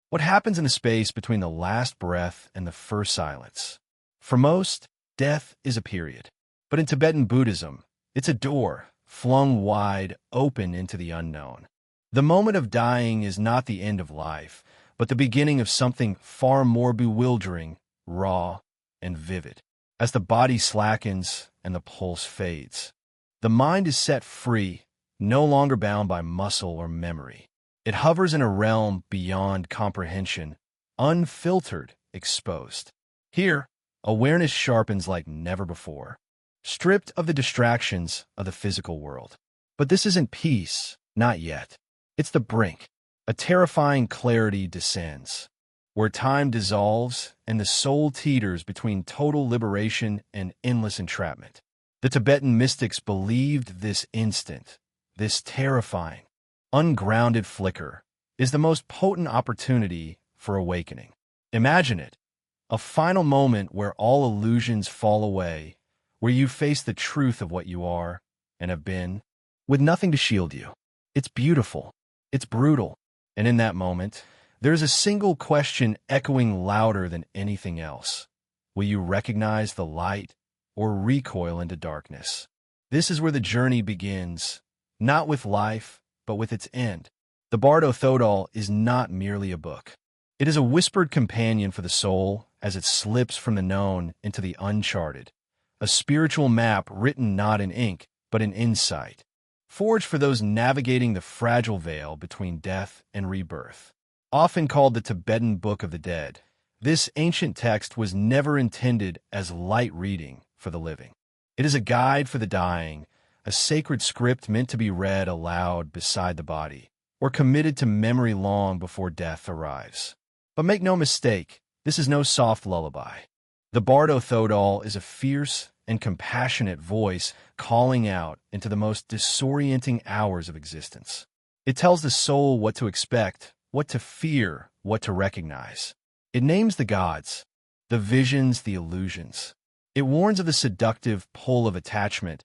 What happens in the space between the last breath and the first silence? For most, death is a period. But in Tibetan Buddhism, it's a door, flung wide open into the unknown. The moment of dying is not the end of life, but the beginning of something far more bewildering, raw, and vivid. As the body slackens and the pulse fades, the mind is set free, no longer bound by muscle or memory. It hovers in a realm beyond comprehension, unfiltered, exposed. Here, awareness sharpens like never before, stripped of the distractions of the physical world. But this isn't peace, not yet. It's the brink. A terrifying clarity descends, where time dissolves and the soul teeters between total liberation and endless entrapment. The Tibetan mystics believed this instant, this terrifying, ungrounded flicker, is the most potent opportunity for awakening. Imagine it, a final moment where all illusions fall away, where you face the truth of what you are and have been, with nothing to shield you. It's beautiful, it's brutal, and in that moment, there's a single question echoing louder than anything else. Will you recognize the light or recoil into darkness? This is where the journey begins, not with life, but with its end. The Bardo Thodol is not merely a book. It is a whispered companion for the soul as it slips from the known into the uncharted, a spiritual map written not in ink, but in insight, forged for those navigating the fragile veil between death and rebirth. Often called the Tibetan Book of the Dead, this ancient text was never intended as light reading for the living. It is a guide for the dying, a sacred script meant to be read aloud beside the body, or committed to memory long before death arrives. But make no mistake, this is no soft lullaby. The Bardo Thodol is a fierce and compassionate voice calling out into the most disorienting hours of existence. It tells the soul what to expect, what to fear, what to recognize. It names the gods, the visions, the illusions. It warns of the seductive pull of attachment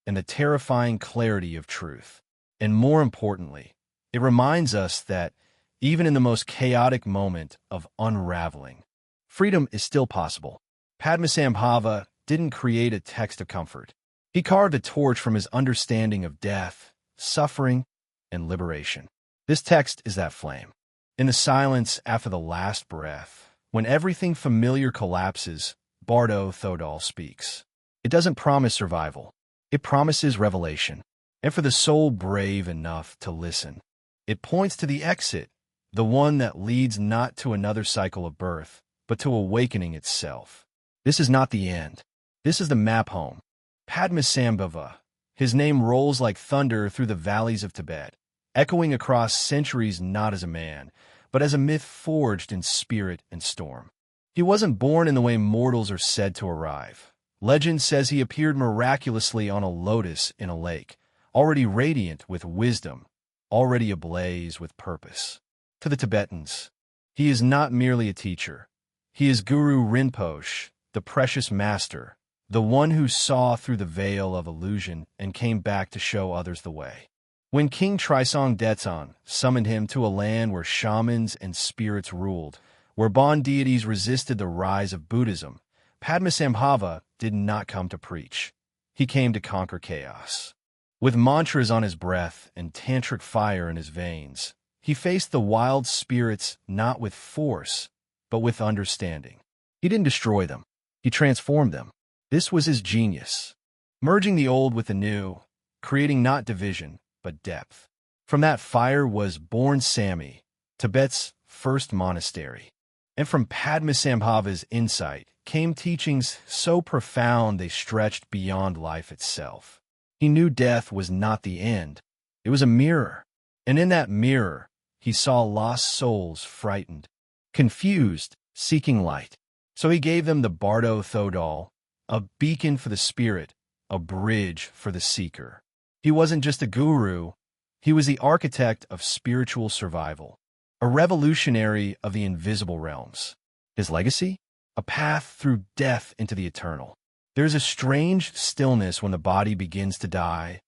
and the terrifying clarity of truth. And more importantly, it reminds us that even in the most chaotic moment of unraveling, freedom is still possible. Padmasambhava didn't create a text of comfort. He carved a torch from his understanding of death, suffering, and liberation. This text is that flame. In the silence after the last breath, when everything familiar collapses, Bardo Thodol speaks. It doesn't promise survival. It promises revelation. And for the soul brave enough to listen, it points to the exit, the one that leads not to another cycle of birth, but to awakening itself. This is not the end. This is the map home. Padmasambhava. His name rolls like thunder through the valleys of Tibet, echoing across centuries not as a man, but as a myth forged in spirit and storm. He wasn't born in the way mortals are said to arrive. Legend says he appeared miraculously on a lotus in a lake, already radiant with wisdom, already ablaze with purpose. To the Tibetans, he is not merely a teacher. He is Guru Rinpoche, the precious master, the one who saw through the veil of illusion and came back to show others the way. When King Trisong Detson summoned him to a land where shamans and spirits ruled, where Bon deities resisted the rise of Buddhism, Padmasambhava did not come to preach. He came to conquer chaos. With mantras on his breath and tantric fire in his veins, he faced the wild spirits not with force, but with understanding. He didn't destroy them. He transformed them. This was his genius, merging the old with the new, creating not division, but depth. From that fire was born Sami, Tibet's first monastery. And from Padmasambhava's insight came teachings so profound they stretched beyond life itself. He knew death was not the end. It was a mirror. And in that mirror, he saw lost souls frightened, confused, seeking light. So he gave them the Bardo Thodol, a beacon for the spirit, a bridge for the seeker. He wasn't just a guru, he was the architect of spiritual survival, a revolutionary of the invisible realms. His legacy? A path through death into the eternal. There's a strange stillness when the body begins to die,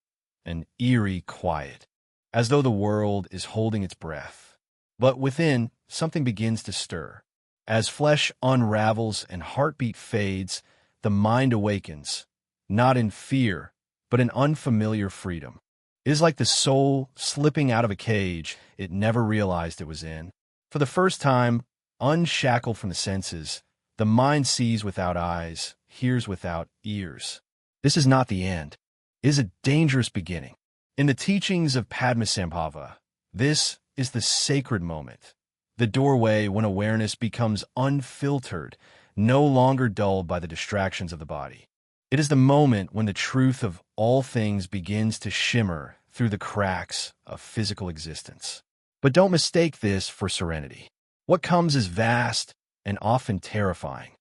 an eerie quiet, as though the world is holding its breath. But within, something begins to stir. As flesh unravels and heartbeat fades, the mind awakens, not in fear, but in unfamiliar freedom. It is like the soul slipping out of a cage it never realized it was in. For the first time, unshackled from the senses, the mind sees without eyes, hears without ears. This is not the end. It is a dangerous beginning. In the teachings of Padmasambhava, this is the sacred moment, the doorway when awareness becomes unfiltered, no longer dulled by the distractions of the body. It is the moment when the truth of all things begins to shimmer through the cracks of physical existence. But don't mistake this for serenity. What comes is vast and often terrifying.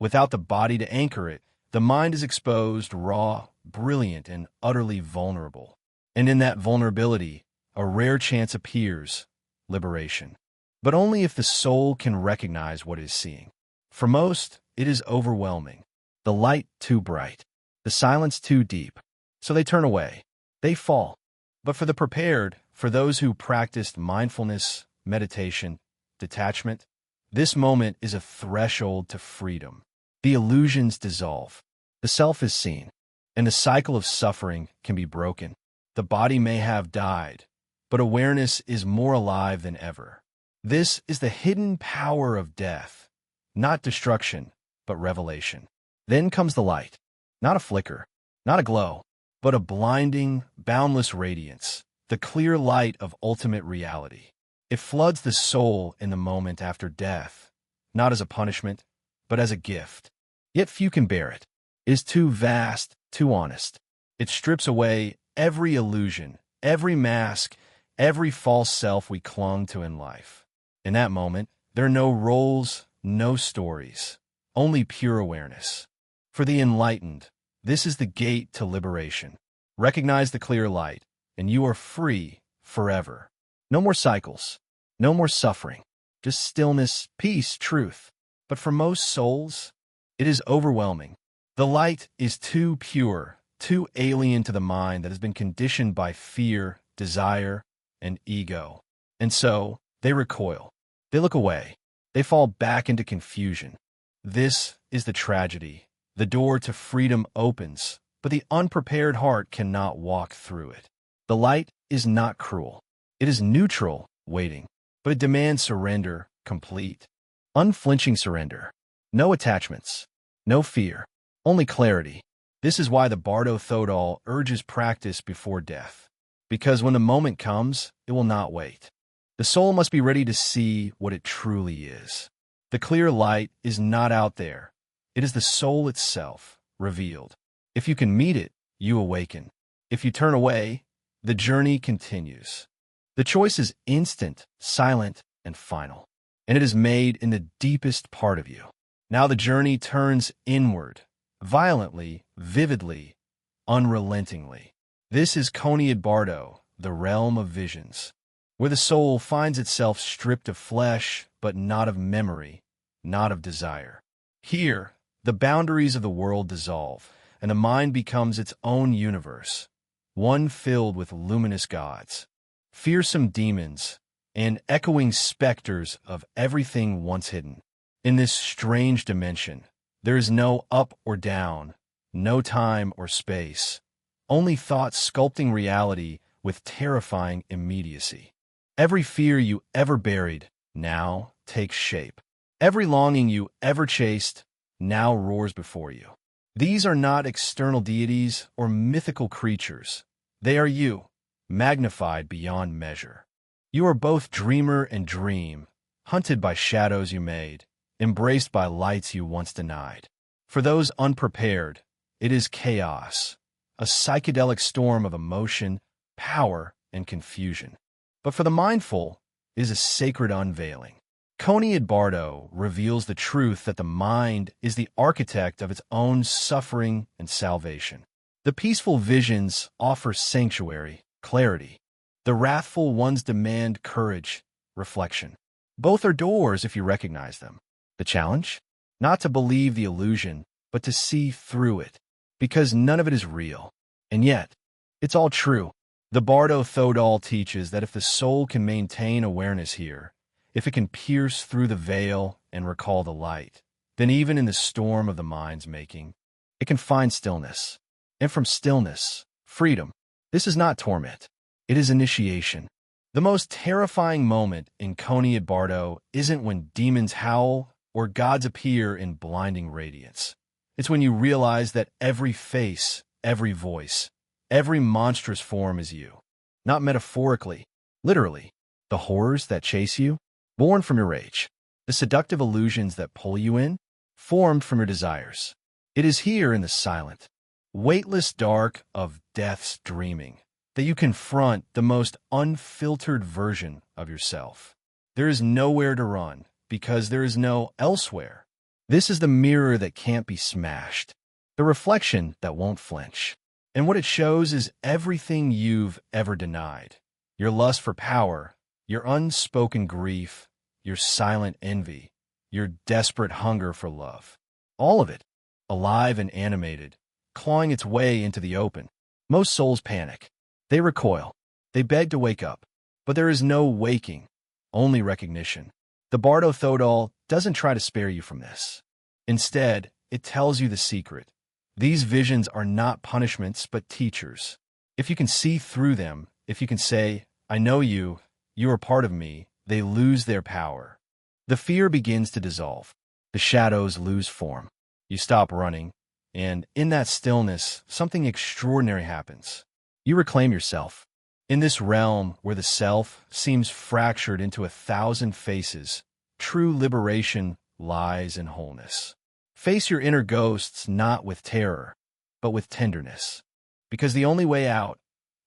Without the body to anchor it, the mind is exposed, raw, brilliant, and utterly vulnerable. And in that vulnerability, a rare chance appears: liberation. But only if the soul can recognize what it is seeing. For most, it is overwhelming. The light too bright, the silence too deep. So they turn away. They fall. But for the prepared, for those who practiced mindfulness, meditation, detachment, this moment is a threshold to freedom. The illusions dissolve. The self is seen, and the cycle of suffering can be broken. The body may have died, but awareness is more alive than ever. This is the hidden power of death, not destruction, but revelation. Then comes the light, not a flicker, not a glow, but a blinding, boundless radiance, the clear light of ultimate reality. It floods the soul in the moment after death, not as a punishment, but as a gift. Yet few can bear it. It is too vast, too honest. It strips away every illusion, every mask, every false self we clung to in life. In that moment, there are no roles, no stories, only pure awareness. For the enlightened, this is the gate to liberation. Recognize the clear light, and you are free forever. No more cycles, no more suffering, just stillness, peace, truth. But for most souls, it is overwhelming. The light is too pure, too alien to the mind that has been conditioned by fear, desire, and ego. And so, they recoil. They look away. They fall back into confusion. This is the tragedy. The door to freedom opens, but the unprepared heart cannot walk through it. The light is not cruel. It is neutral, waiting, but it demands surrender, complete, unflinching surrender. No attachments, no fear, only clarity. This is why the Bardo Thodol urges practice before death, because when the moment comes, it will not wait. The soul must be ready to see what it truly is. The clear light is not out there. It is the soul itself, revealed. If you can meet it, you awaken. If you turn away, the journey continues. The choice is instant, silent, and final, and it is made in the deepest part of you. Now the journey turns inward, violently, vividly, unrelentingly. This is Chönyid Bardo, the realm of visions, where the soul finds itself stripped of flesh, but not of memory, not of desire. Here, the boundaries of the world dissolve, and the mind becomes its own universe, one filled with luminous gods, fearsome demons, and echoing specters of everything once hidden. In this strange dimension, there is no up or down, no time or space, only thought sculpting reality with terrifying immediacy. Every fear you ever buried now takes shape. Every longing you ever chased now roars before you. These are not external deities or mythical creatures. They are you, magnified beyond measure. You are both dreamer and dream, hunted by shadows you made, embraced by lights you once denied. For those unprepared, it is chaos, a psychedelic storm of emotion, power, and confusion. But for the mindful, it is a sacred unveiling. Chönyid Bardo reveals the truth that the mind is the architect of its own suffering and salvation. The peaceful visions offer sanctuary, clarity. The wrathful ones demand courage, reflection. Both are doors if you recognize them. The challenge? Not to believe the illusion, but to see through it, because none of it is real. And yet, it's all true. The Bardo Thodol teaches that if the soul can maintain awareness here, if it can pierce through the veil and recall the light, then even in the storm of the mind's making, it can find stillness. And from stillness, freedom. This is not torment. It is initiation. The most terrifying moment in Chönyid Bardo isn't when demons howl or gods appear in blinding radiance. It's when you realize that every face, every voice, every monstrous form is you. Not metaphorically, literally. The horrors that chase you, born from your rage. The seductive illusions that pull you in, formed from your desires. It is here in the silent, weightless dark of death's dreaming that you confront the most unfiltered version of yourself. There is nowhere to run because there is no elsewhere. This is the mirror that can't be smashed, the reflection that won't flinch. And what it shows is everything you've ever denied. Your lust for power, your unspoken grief, your silent envy, your desperate hunger for love. All of it, alive and animated, clawing its way into the open. Most souls panic. They recoil. They beg to wake up. But there is no waking, only recognition. The Bardo Thodol doesn't try to spare you from this. Instead, it tells you the secret. These visions are not punishments, but teachers. If you can see through them, if you can say, I know you, you are part of me, they lose their power. The fear begins to dissolve. The shadows lose form. You stop running, and in that stillness, something extraordinary happens. You reclaim yourself. In this realm where the self seems fractured into 1,000 faces, true liberation lies in wholeness. Face your inner ghosts not with terror, but with tenderness, because the only way out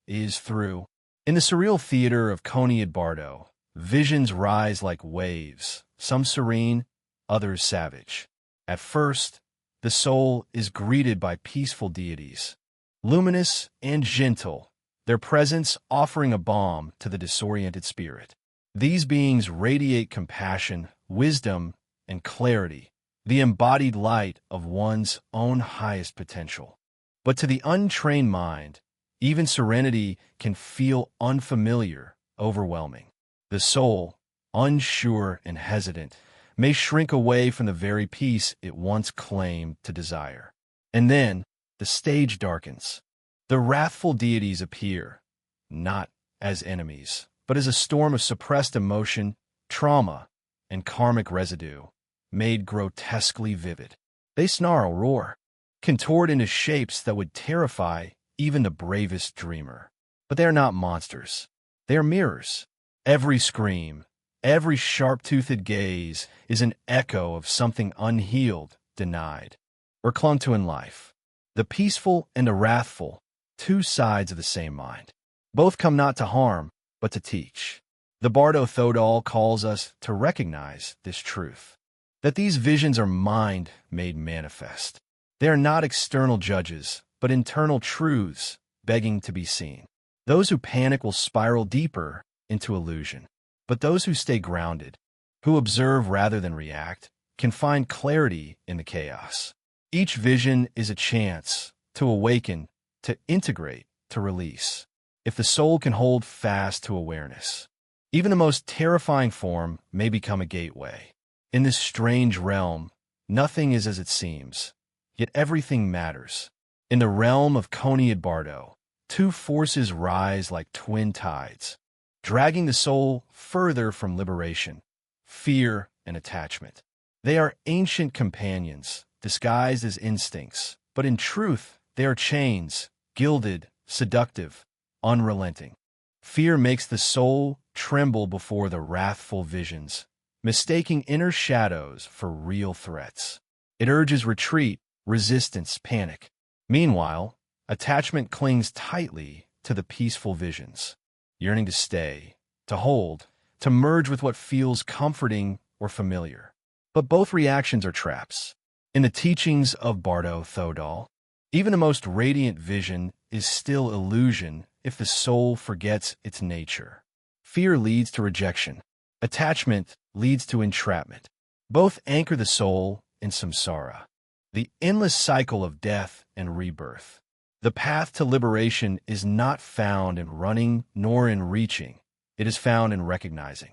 is through. In the surreal theater of Chönyid Bardo, visions rise like waves, some serene, others savage. At first, the soul is greeted by peaceful deities, luminous and gentle, their presence offering a balm to the disoriented spirit. These beings radiate compassion, wisdom, and clarity, the embodied light of one's own highest potential. But to the untrained mind, even serenity can feel unfamiliar, overwhelming. The soul, unsure and hesitant, may shrink away from the very peace it once claimed to desire. And then, the stage darkens. The wrathful deities appear, not as enemies, but as a storm of suppressed emotion, trauma, and karmic residue, made grotesquely vivid. They snarl, roar, contort into shapes that would terrify even the bravest dreamer. But they are not monsters. They are mirrors. Every scream, every sharp-toothed gaze is an echo of something unhealed, denied, or clung to in life. The peaceful and the wrathful, two sides of the same mind. Both come not to harm, but to teach. The Bardo Thodol calls us to recognize this truth, that these visions are mind made manifest. They are not external judges, but internal truths begging to be seen. Those who panic will spiral deeper into illusion. But those who stay grounded, who observe rather than react, can find clarity in the chaos. Each vision is a chance to awaken, to integrate, to release. If the soul can hold fast to awareness, even the most terrifying form may become a gateway. In this strange realm, nothing is as it seems, yet everything matters. In the realm of Chönyid Bardo, two forces rise like twin tides, dragging the soul further from liberation, fear, and attachment. They are ancient companions, disguised as instincts, but in truth, they are chains, gilded, seductive, unrelenting. Fear makes the soul tremble before the wrathful visions, mistaking inner shadows for real threats. It urges retreat, resistance, panic. Meanwhile, attachment clings tightly to the peaceful visions, yearning to stay, to hold, to merge with what feels comforting or familiar. But both reactions are traps. In the teachings of Bardo Thodol, even the most radiant vision is still illusion if the soul forgets its nature. Fear leads to rejection. Attachment leads to entrapment. Both anchor the soul in samsara, the endless cycle of death and rebirth. The path to liberation is not found in running nor in reaching. It is found in recognizing.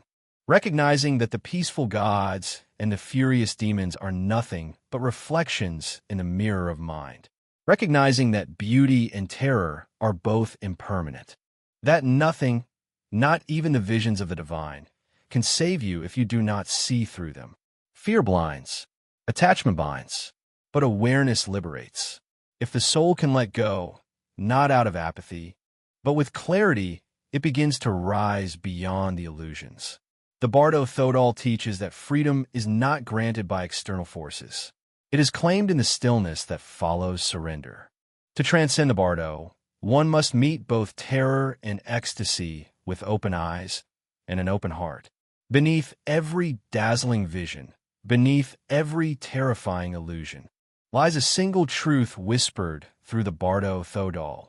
recognizing that the peaceful gods and the furious demons are nothing but reflections in the mirror of mind. Recognizing that beauty and terror are both impermanent. That nothing, not even the visions of the divine, can save you if you do not see through them. Fear blinds, attachment binds, but awareness liberates. If the soul can let go, not out of apathy, but with clarity, it begins to rise beyond the illusions. The Bardo Thodol teaches that freedom is not granted by external forces. It is claimed in the stillness that follows surrender. To transcend the Bardo, one must meet both terror and ecstasy with open eyes and an open heart. Beneath every dazzling vision, beneath every terrifying illusion, lies a single truth whispered through the Bardo Thodol: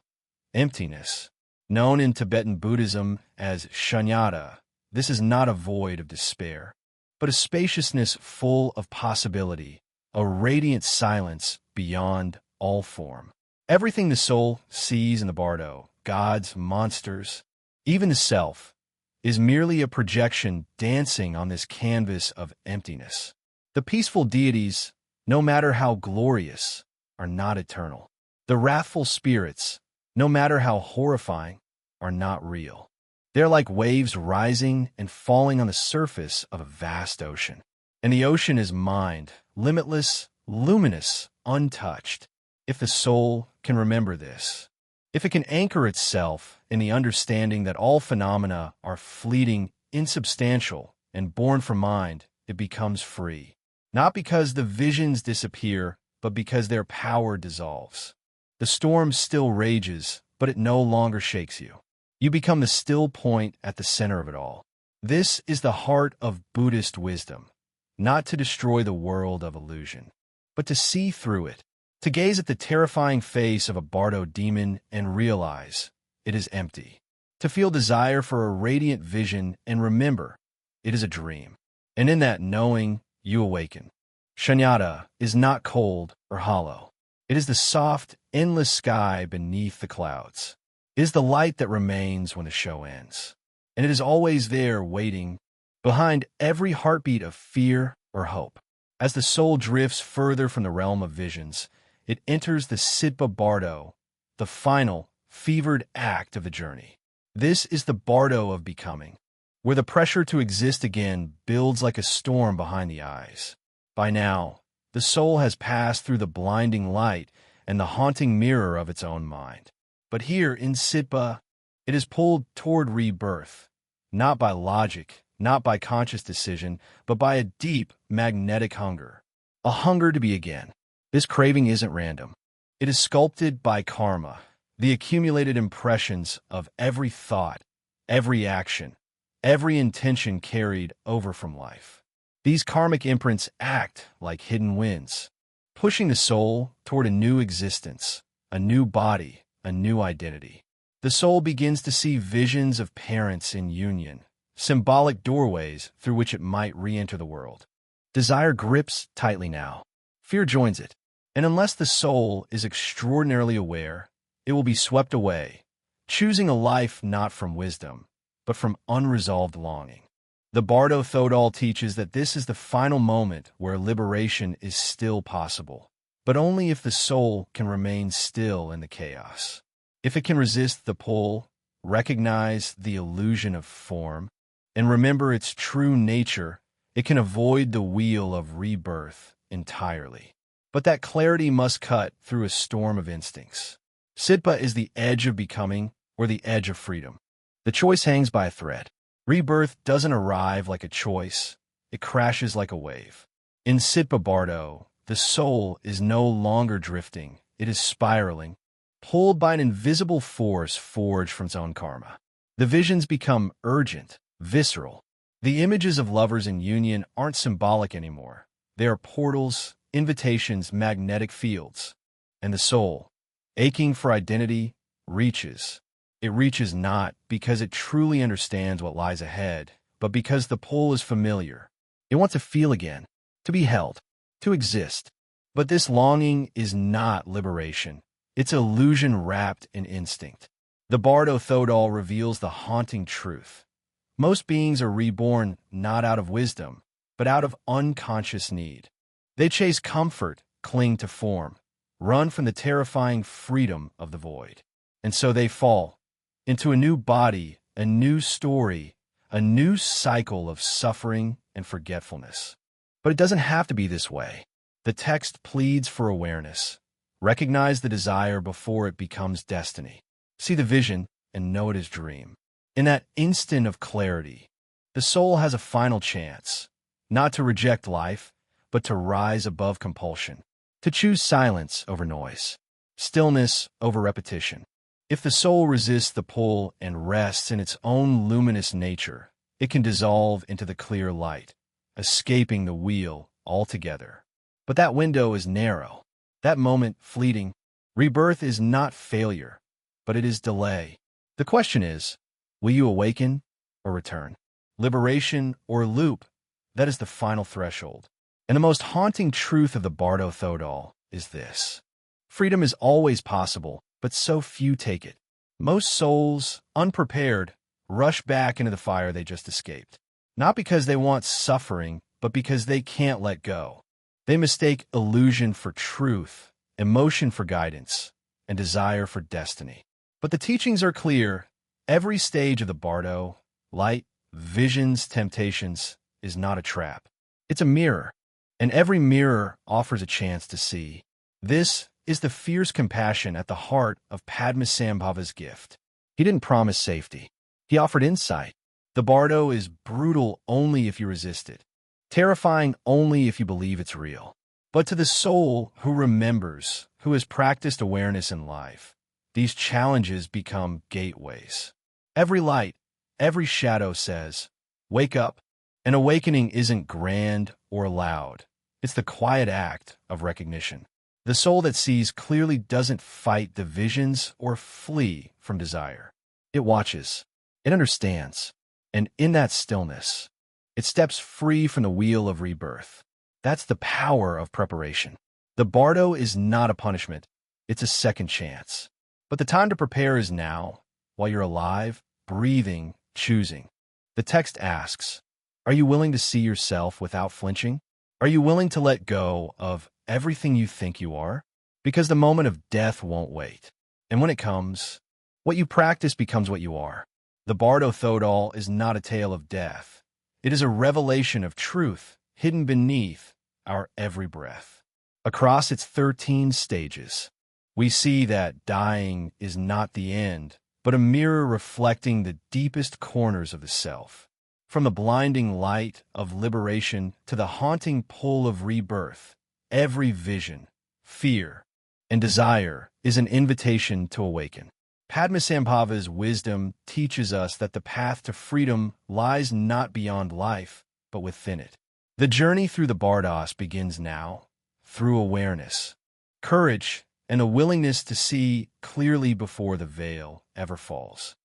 emptiness. Known in Tibetan Buddhism as shunyata, this is not a void of despair, but a spaciousness full of possibility, a radiant silence beyond all form. Everything the soul sees in the Bardo, gods, monsters, even the self, is merely a projection dancing on this canvas of emptiness. The peaceful deities, no matter how glorious, are not eternal. The wrathful spirits, no matter how horrifying, are not real. They're like waves rising and falling on the surface of a vast ocean. And the ocean is mind, limitless, luminous, untouched. If the soul can remember this, if it can anchor itself in the understanding that all phenomena are fleeting, insubstantial, and born from mind, it becomes free. Not because the visions disappear, but because their power dissolves. The storm still rages, but it no longer shakes you. You become the still point at the center of it all. This is the heart of Buddhist wisdom, not to destroy the world of illusion, but to see through it, to gaze at the terrifying face of a Bardo demon and realize it is empty, to feel desire for a radiant vision and remember it is a dream. And in that knowing, you awaken. Shunyata is not cold or hollow. It is the soft, endless sky beneath the clouds. It is the light that remains when the show ends. And it is always there waiting, behind every heartbeat of fear or hope. As the soul drifts further from the realm of visions, it enters the Sidpa Bardo, the final, fevered act of the journey. This is the Bardo of becoming, where the pressure to exist again builds like a storm behind the eyes. By now, the soul has passed through the blinding light and the haunting mirror of its own mind. But here in Sidpa, it is pulled toward rebirth, not by logic, not by conscious decision, but by a deep, magnetic hunger. A hunger to be again. This craving isn't random. It is sculpted by karma, the accumulated impressions of every thought, every action, every intention carried over from life. These karmic imprints act like hidden winds, pushing the soul toward a new existence, a new body, a new identity. The soul begins to see visions of parents in union, symbolic doorways through which it might re-enter the world. Desire grips tightly now. Fear joins it. And unless the soul is extraordinarily aware, it will be swept away, choosing a life not from wisdom, but from unresolved longing. The Bardo Thodol teaches that this is the final moment where liberation is still possible, but only if the soul can remain still in the chaos. If it can resist the pull, recognize the illusion of form, and remember its true nature, it can avoid the wheel of rebirth entirely. But that clarity must cut through a storm of instincts. Sidpa is the edge of becoming or the edge of freedom. The choice hangs by a thread. Rebirth doesn't arrive like a choice. It crashes like a wave. In Sidpa Bardo, the soul is no longer drifting. It is spiraling, pulled by an invisible force forged from its own karma. The visions become urgent, visceral. The images of lovers in union aren't symbolic anymore. They are portals, invitations, magnetic fields. And the soul, aching for identity, reaches. It reaches not because it truly understands what lies ahead, but because the pull is familiar. It wants to feel again, to be held, to exist. But this longing is not liberation. It's illusion wrapped in instinct. The Bardo Thodol reveals the haunting truth. Most beings are reborn not out of wisdom, but out of unconscious need. They chase comfort, cling to form, run from the terrifying freedom of the void. And so they fall into a new body, a new story, a new cycle of suffering and forgetfulness. But it doesn't have to be this way. The text pleads for awareness. Recognize the desire before it becomes destiny. See the vision and know it is dream. In that instant of clarity, the soul has a final chance, not to reject life, but to rise above compulsion, to choose silence over noise, stillness over repetition. If the soul resists the pull and rests in its own luminous nature, it can dissolve into the clear light, escaping the wheel altogether. But that window is narrow, that moment fleeting. Rebirth is not failure, but it is delay. The question is, will you awaken or return? Liberation or loop? That is the final threshold. And the most haunting truth of the Bardo Thodol is this. Freedom is always possible, but so few take it. Most souls, unprepared, rush back into the fire they just escaped. Not because they want suffering, but because they can't let go. They mistake illusion for truth, emotion for guidance, and desire for destiny. But the teachings are clear. Every stage of the Bardo, light, visions, temptations, is not a trap. It's a mirror, and every mirror offers a chance to see. This is the fierce compassion at the heart of Padmasambhava's gift. He didn't promise safety. He offered insight. The Bardo is brutal only if you resist it, terrifying only if you believe it's real. But to the soul who remembers, who has practiced awareness in life, these challenges become gateways. Every light, every shadow says, wake up. An awakening isn't grand or loud. It's the quiet act of recognition. The soul that sees clearly doesn't fight divisions or flee from desire. It watches. It understands. And in that stillness, it steps free from the wheel of rebirth. That's the power of preparation. The Bardo is not a punishment. It's a second chance. But the time to prepare is now, while you're alive, breathing, choosing. The text asks, are you willing to see yourself without flinching? Are you willing to let go of everything you think you are? Because the moment of death won't wait. And when it comes, what you practice becomes what you are. The Bardo Thodol is not a tale of death. It is a revelation of truth hidden beneath our every breath. Across its 13 stages, we see that dying is not the end, but a mirror reflecting the deepest corners of the self. From the blinding light of liberation to the haunting pull of rebirth, every vision, fear, and desire is an invitation to awaken. Padmasambhava's wisdom teaches us that the path to freedom lies not beyond life, but within it. The journey through the bardos begins now, through awareness, courage, and a willingness to see clearly before the veil ever falls.